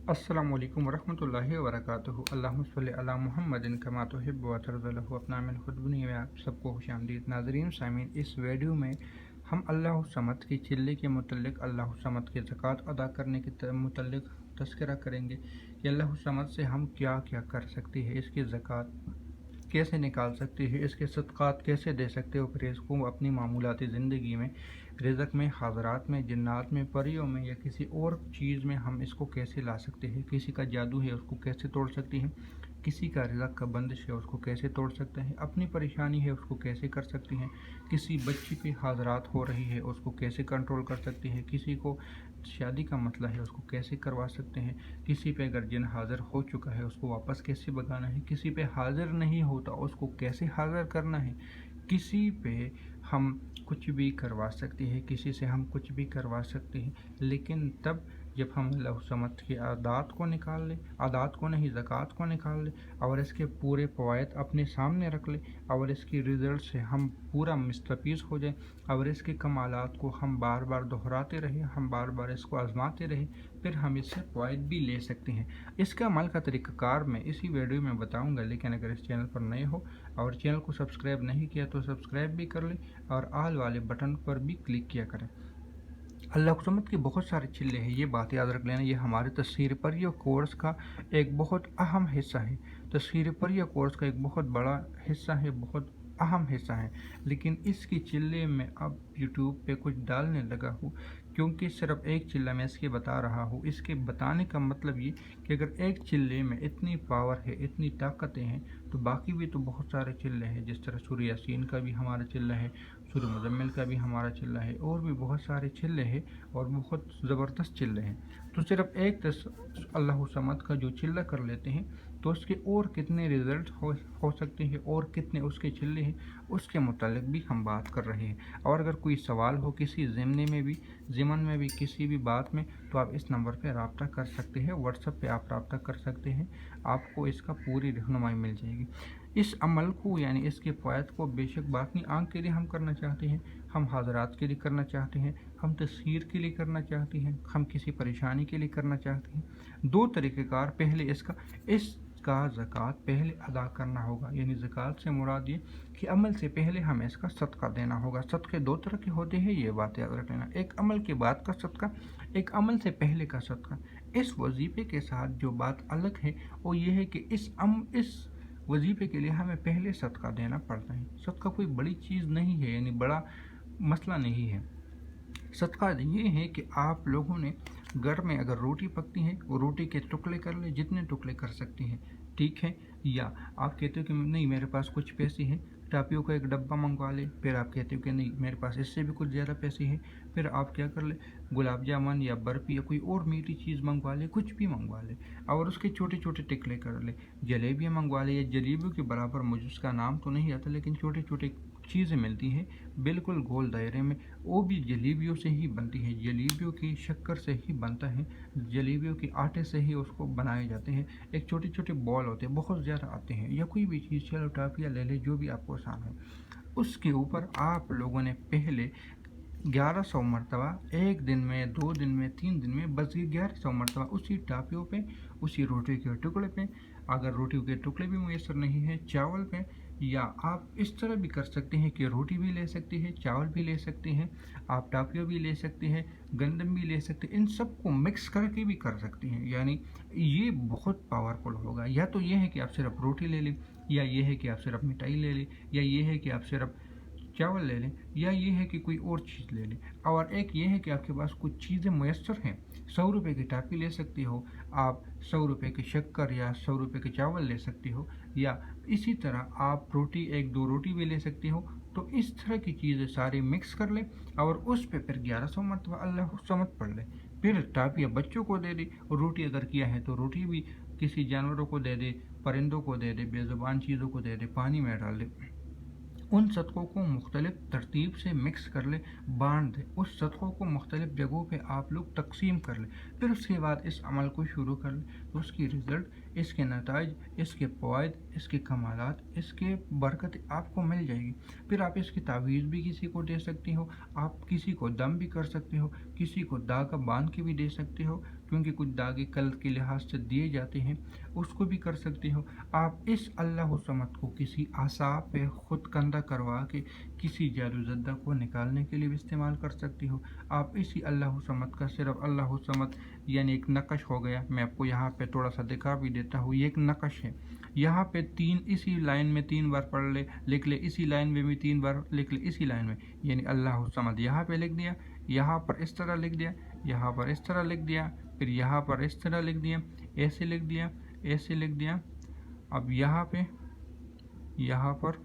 अस्सलामु अलैकुम वरहमतुल्लाहि वबरकातुहू। अल्लाहुम्मा सल्लि अला मुहम्मदिन कमा तुहिब्बु व तर्ज़ा लहू। अपना मिन खुद बुनी में आप सबको खुशामदीद। नाज़रीन सामीन, इस वीडियो में हम अल्लाह समद की चिल्ले के मुतल्लिक़, अल्लाह समद के ज़कात अदा करने के मुतल्लिक़ तज़किरा करेंगे कि अल्लाह समद से हम क्या क्या कर सकते हैं, इसकी ज़कात कैसे निकाल सकते हैं, इसके सदक़ात कैसे दे सकते हो, फिर इसको अपनी मामूलाती ज़िंदगी में, रिज़्क़ में, हाज़रात में, जिन्नात में, परियों में या किसी और चीज़ में हम इसको कैसे ला सकते हैं। किसी का जादू है उसको कैसे तोड़ सकते हैं, किसी का रिज़्क़ का बंदिश है उसको कैसे तोड़ सकते हैं, अपनी परेशानी है उसको कैसे कर सकते हैं, किसी बच्ची पे हाज़रात हो रही है उसको कैसे कंट्रोल कर सकते हैं, किसी को शादी का मसला है उसको कैसे करवा सकते हैं, किसी पे अगर जिन हाज़िर हो चुका है उसको वापस कैसे भगाना है, किसी पे हाज़िर नहीं होता उसको कैसे हाज़िर करना है, किसी पे हम कुछ भी करवा सकते हैं, किसी से हम कुछ भी करवा सकते हैं, लेकिन तब जब हम अल्लाह समद की आदात को निकाल लें, आदात को नहीं ज़कात को निकाल लें और इसके पूरे फ़वाइद अपने सामने रख लें और इसकी रिज़ल्ट से हम पूरा मुस्तफ़ीज़ हो जाएं और इसके कमालात को हम बार बार दोहराते रहें, हम बार बार इसको आज़माते रहें, फिर हम इससे फ़वाइद भी ले सकते हैं। इसका अमल का तरीक़ाकार मैं इसी वीडियो में बताऊँगा, लेकिन अगर इस चैनल पर नए हो और चैनल को सब्सक्राइब नहीं किया तो सब्सक्राइब भी कर लें और आल वाले बटन पर भी क्लिक किया करें। अल्लाह समद के बहुत सारे चिल्ले हैं, ये बात याद रख लेना। ये हमारे तस्सीर परिया कोर्स का एक बहुत अहम हिस्सा है। तस्सीर परिया कोर्स का एक बहुत बड़ा हिस्सा है, बहुत अहम हिस्सा है, लेकिन इसकी चिल्ले में अब यूट्यूब पे कुछ डालने लगा हूँ, क्योंकि सिर्फ एक चिल्ला मैं इसके बता रहा हूँ। इसके बताने का मतलब ये कि अगर एक चिल्ले में इतनी पावर है, इतनी ताकतें हैं, तो बाकी भी तो बहुत सारे चिल्ले हैं। जिस तरह सूरह यासीन का भी हमारा चिल्ला है, सूरह मुज़म्मिल का भी हमारा चिल्ला है, और भी बहुत सारे चिल्ले हैं और बहुत ज़बरदस्त चिल्ले हैं। तो सिर्फ एक अल्लाह समद का जो चिल्ला कर लेते हैं तो उसके और कितने रिज़ल्ट हो सकते हैं और कितने उसके चिल्ले हैं, उसके मुतालिक भी हम बात कर रहे हैं। और अगर कोई सवाल हो किसी ज़िमन में भी किसी भी बात में, तो आप इस नंबर पर रब्ता कर सकते हैं, व्हाट्सएप पे आप रब्ता कर सकते हैं, आपको इसका पूरी रहनुमाई मिल जाएगी। इस अमल को यानी इसके फ़वाइद को बेशक बाकी आंख के लिए हम करना चाहते हैं, हम हाज़रात के लिए करना चाहते हैं, हम तस्हीर के लिए करना चाहते हैं, हम किसी परेशानी के लिए करना चाहते हैं। दो तरीक़ेकार, पहले इसका ज़कात पहले अदा करना होगा, यानी ज़कात से मुराद ये कि अमल से पहले हमें इसका सदका देना होगा। सदक़े दो तरह के होते हैं, ये बात याद रख लेना। एक अमल के बाद का सदका, एक अमल से पहले का सदका। इस वजीफ़े के साथ जो बात अलग है वो ये है कि इस वजीफ़े के लिए हमें पहले सदका देना पड़ता है। सदका कोई बड़ी चीज़ नहीं है, यानी बड़ा मसला नहीं है। सदका ये है कि आप लोगों ने घर में अगर रोटी पकती है, वो रोटी के टुकड़े कर ले, जितने टुकड़े कर सकती हैं, ठीक है। या आप कहते हो कि नहीं मेरे पास कुछ पैसे हैं, टापियों का एक डब्बा मंगवा ले, फिर आप कहते हो कि नहीं मेरे पास इससे भी कुछ ज़्यादा पैसे हैं, फिर आप क्या कर ले, गुलाब जामुन या बर्फ़ी या कोई और मीठी चीज़ मंगवा ले, कुछ भी मंगवा ले और उसके छोटे छोटे टिकले कर ले। जलेबियाँ मंगवा ले, या जलेबियों के बराबर मुझे उसका नाम तो नहीं आता, लेकिन छोटे छोटे चीज़ें मिलती हैं बिल्कुल गोल दायरे में, वो भी जलेबियों से ही बनती है, जलेबियों की शक्कर से ही बनता है, जलेबियों के आटे से ही उसको बनाए जाते हैं। एक छोटे छोटे बॉल होते हैं, बहुत ज़्यादा आते हैं, या कोई भी चीज़, चलो टाफिया ले ले, जो भी आपको आसान हो। उसके ऊपर आप लोगों ने पहले 1100 मरतबा, एक दिन में, 2 दिन में, 3 दिन में, बस ये 1100 मरतबा उसी टापियों पे, उसी रोटी के टुकड़े पे, अगर रोटी के टुकड़े भी मुयसर नहीं है, चावल पे, या आप इस तरह भी कर सकते हैं कि रोटी भी ले सकते हैं, चावल भी ले सकते हैं, आप टापियों भी ले सकते हैं, गंदम भी ले सकते हैं, इन सब को मिक्स करके भी कर सकते हैं। यानी ये बहुत पावरफुल होगा। या तो ये है कि आप सिर्फ रोटी ले लें, या ये है कि आप सिर्फ मिठाई ले लें, या ये है कि आप सिर्फ चावल ले लें, या ये है कि कोई और चीज़ ले लें, और एक ये है कि आपके पास कुछ चीज़ें मुयस्सर हैं। 100 रुपये की टापी ले सकते हो आप, 100 रुपये की शक्कर या 100 रुपये के चावल ले सकते हो, या इसी तरह आप रोटी, 1-2 रोटी भी ले सकते हो। तो इस तरह की चीज़ें सारी मिक्स कर ले और उस पर फिर 1100 मरतबा अल्लाह समद पढ़ ले। फिर टापियाँ बच्चों को दे दे, और रोटी अगर किया है तो रोटी भी किसी जानवरों को दे दे, परिंदों को दे दे, बेज़ुबान चीज़ों को दे दे, पानी में डाल दे। उन सदक़ों को मुख्तलिफ़ तरतीब से मिक्स कर ले, बांट दे, उस सदक़ों को मुख्तलिफ़ जगहों पे आप लोग तकसीम कर ले, फिर उसके बाद इस अमल को शुरू कर ले। तो उसकी रिज़ल्ट, इसके नताइज, इसके फ़वाइद, इसके कमालात, इसके बरकत आपको मिल जाएगी। फिर आप इसकी तावीज़ भी किसी को दे सकते हो, आप किसी को दम भी कर सकते हो, किसी को दागा बांध के भी दे सकते हो। क्योंकि कुछ दागे कल के लिहाज से दिए जाते हैं, उसको भी कर सकते हो। आप इस अल्लाह समद को किसी आसाब पे खुद कंधा करवा के किसी जादू ज़द्दा को निकालने के लिए भी इस्तेमाल कर सकती हो। आप इसी अल्लाह समद का सिर्फ अल्लाह समद यानी एक नकश हो गया, मैं आपको यहाँ पे थोड़ा सा दिखा भी देता हूँ, ये एक नकश है। यहाँ पे 3 इसी लाइन में 3 बार पढ़ ले, लिख ले, इसी लाइन में भी 3 बार लिख ले, इसी लाइन में, यानी अल्लाह समद यहाँ पे लिख दिया, यहाँ पर इस तरह लिख दिया, यहाँ पर इस तरह लिख दिया, फिर यहाँ पर इस तरह लिख दिया, ऐसे लिख दिया, ऐसे लिख दिया। अब यहाँ पे, यहाँ पर,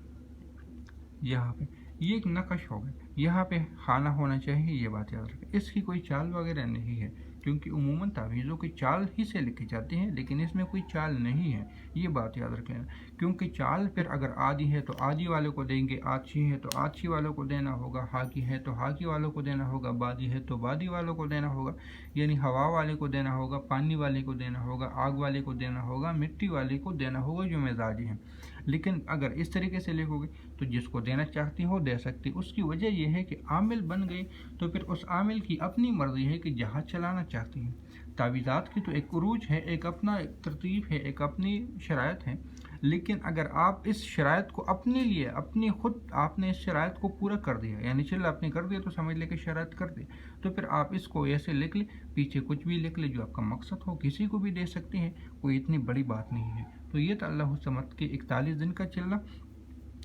यहाँ पे ये एक नकश हो गया। यहाँ पे खाना होना चाहिए, ये बात याद रखें। इसकी कोई चाल वगैरह नहीं है, क्योंकि उमूमन तावीज़ों की चाल ही से लिखी जाती है, लेकिन इसमें कोई चाल नहीं है, ये बात याद रख लेना। क्योंकि चाल फिर अगर आधी है तो आधी वाले को देंगे, आछी है तो आछी वालों को देना होगा, हाकी है तो हाकी वालों को देना होगा, बादी है तो बादी वालों को देना होगा, यानी हवा वाले को देना होगा, पानी वाले को देना होगा, आग वाले को देना होगा, मिट्टी वाले को देना होगा, जो मिजाजी हैं। लेकिन अगर इस तरीके से लिखोगे तो जिसको देना चाहती हो दे सकती। उसकी वजह यह है कि आमिल बन गए तो फिर उस आमिल की अपनी मर्जी है कि जहाज चलाना चाहती है। तावीज़ात की तो एक उरूज है, एक अपना एक तरतीब है, एक अपनी शराइत है, लेकिन अगर आप इस शराइत को अपने लिए, अपनी खुद आपने इस शराइत को पूरा कर दिया, यानी चल आपने कर दिया तो समझ ले कि शराइत कर दी, तो फिर आप इसको ऐसे लिख ले, पीछे कुछ भी लिख ले जो आपका मकसद हो, किसी को भी दे सकते हैं, कोई इतनी बड़ी बात नहीं है। तो ये था अल्लाह समद के 41 दिन का चलना।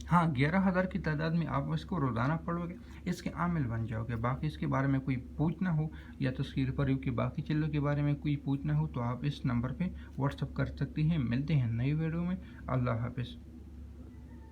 हाँ, 11,000 की तादाद में आप इसको रोज़ाना पढ़ोगे, इसके आमिल बन जाओगे। बाकी इसके बारे में कोई पूछना हो या तस्कीर पर के बाकी चीज़ों के बारे में कोई पूछना हो तो आप इस नंबर पे व्हाट्सअप कर सकती हैं। मिलते हैं नई वीडियो में। अल्लाह हाफिज़।